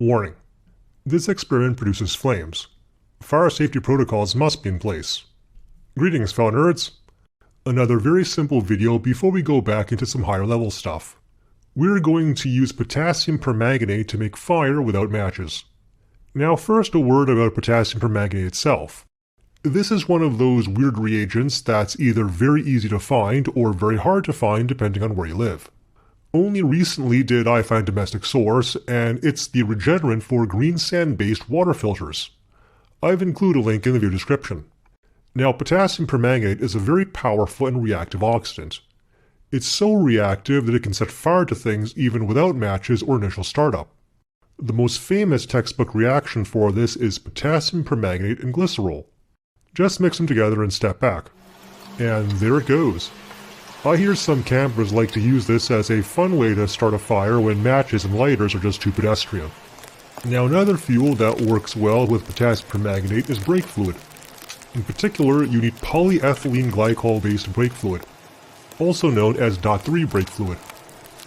Warning: this experiment produces flames. Fire safety protocols must be in place. Greetings, fellow nerds. Another very simple video before we go back into some higher level stuff. We're going to use potassium permanganate to make fire without matches. Now first a word about potassium permanganate itself. This is one of those weird reagents that's either very easy to find or very hard to find depending on where you live. Only recently did I find a domestic source, and it's the regenerant for green sand-based water filters. I've included a link in the video description. Now potassium permanganate is a very powerful and reactive oxidant. It's so reactive that it can set fire to things even without matches or initial startup. The most famous textbook reaction for this is potassium permanganate and glycerol. Just mix them together and step back. And there it goes. I hear some campers like to use this as a fun way to start a fire when matches and lighters are just too pedestrian. Now another fuel that works well with potassium permanganate is brake fluid. In particular, you need polyethylene glycol-based brake fluid, also known as .3 brake fluid.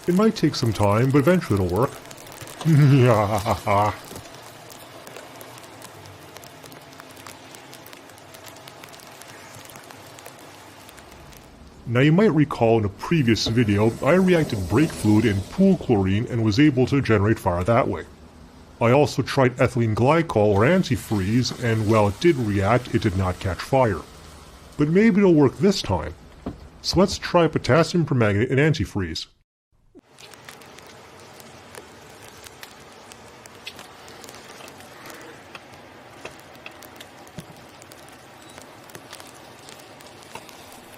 It might take some time, but eventually it'll work. Now you might recall in a previous video, I reacted brake fluid in pool chlorine and was able to generate fire that way. I also tried ethylene glycol or antifreeze, and while it did react, it did not catch fire. But maybe it'll work this time. So let's try potassium permanganate and antifreeze.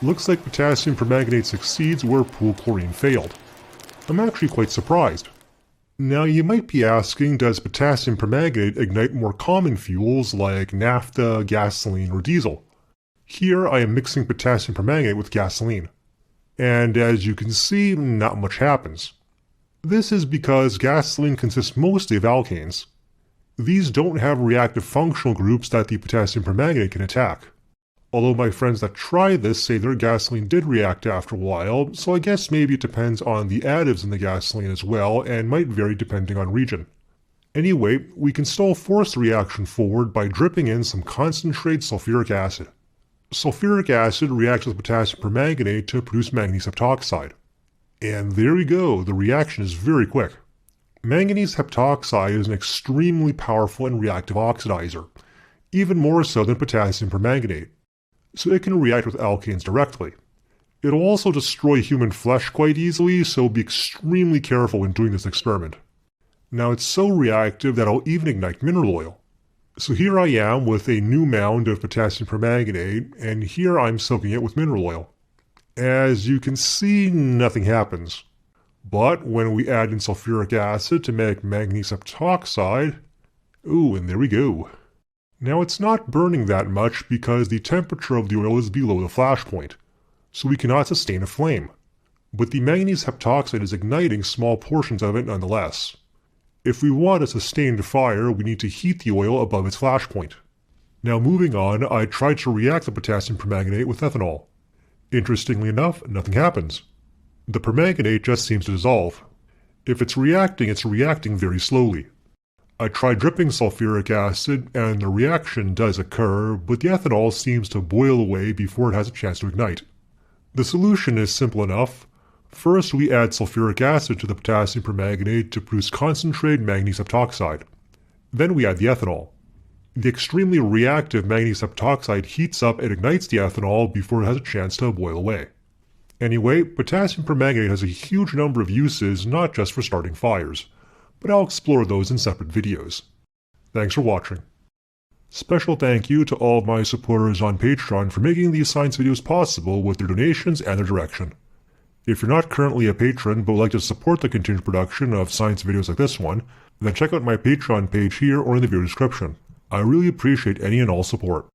Looks like potassium permanganate succeeds where pool chlorine failed. I'm actually quite surprised. Now you might be asking, does potassium permanganate ignite more common fuels like naphtha, gasoline, or diesel? Here I am mixing potassium permanganate with gasoline. And as you can see, not much happens. This is because gasoline consists mostly of alkanes. These don't have reactive functional groups that the potassium permanganate can attack. Although my friends that try this say their gasoline did react after a while, so I guess maybe it depends on the additives in the gasoline as well and might vary depending on region. Anyway, we can still force the reaction forward by dripping in some concentrated sulfuric acid. Sulfuric acid reacts with potassium permanganate to produce manganese heptoxide. And there we go, the reaction is very quick. Manganese heptoxide is an extremely powerful and reactive oxidizer, even more so than potassium permanganate. So it can react with alkanes directly. It'll also destroy human flesh quite easily, so be extremely careful when doing this experiment. Now it's so reactive that it'll even ignite mineral oil. So here I am with a new mound of potassium permanganate, and here I'm soaking it with mineral oil. As you can see, nothing happens. But when we add in sulfuric acid to make manganese heptoxide, ooh, and there we go. Now it's not burning that much because the temperature of the oil is below the flash point, so we cannot sustain a flame. But the manganese heptoxide is igniting small portions of it nonetheless. If we want a sustained fire, we need to heat the oil above its flash point. Now moving on, I tried to react the potassium permanganate with ethanol. Interestingly enough, nothing happens. The permanganate just seems to dissolve. If it's reacting very slowly. I tried dripping sulfuric acid and the reaction does occur, but the ethanol seems to boil away before it has a chance to ignite. The solution is simple enough. First we add sulfuric acid to the potassium permanganate to produce concentrated manganese heptoxide. Then we add the ethanol. The extremely reactive manganese heptoxide heats up and ignites the ethanol before it has a chance to boil away. Anyway, potassium permanganate has a huge number of uses, not just for starting fires, but I'll explore those in separate videos. Thanks for watching. Special thank you to all of my supporters on Patreon for making these science videos possible with their donations and their direction. If you're not currently a patron but would like to support the continued production of science videos like this one, then check out my Patreon page here or in the video description. I really appreciate any and all support.